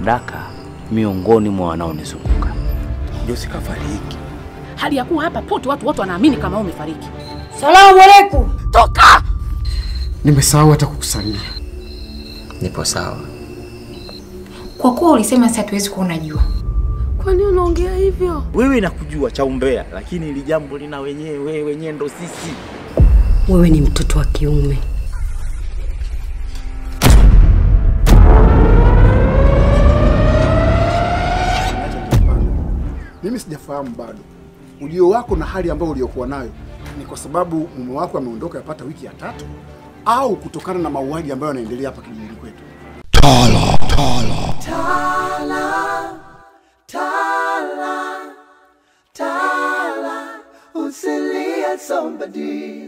sadaka miongoni mwa wanaonizunguka. Josi kafariki. Hali ya kuwa hapa pote watu wote wanaamini kama wewe umefariki. Salamu alaykum. Toka! Nimesahau hata kukusalimia. Nipo sawa. Kwa kuwa ulisema sasa hatuwezi kuona jua. Kwa nini unaongea hivyo? Wewe nakujua cha umbea, lakini ili jambo lina wenyewe ndo sisi. Wewe ni mtoto wa kiume. Mimi sijafahamu bado. Ujio wako na hali ambayo uliokuwa nayo ni kwa sababu mume wako ameondoka yapata wiki ya 3 au kutokana na mauaji ambayo yanaendelea hapa kijijini kwetu. Tala, usilie somebody.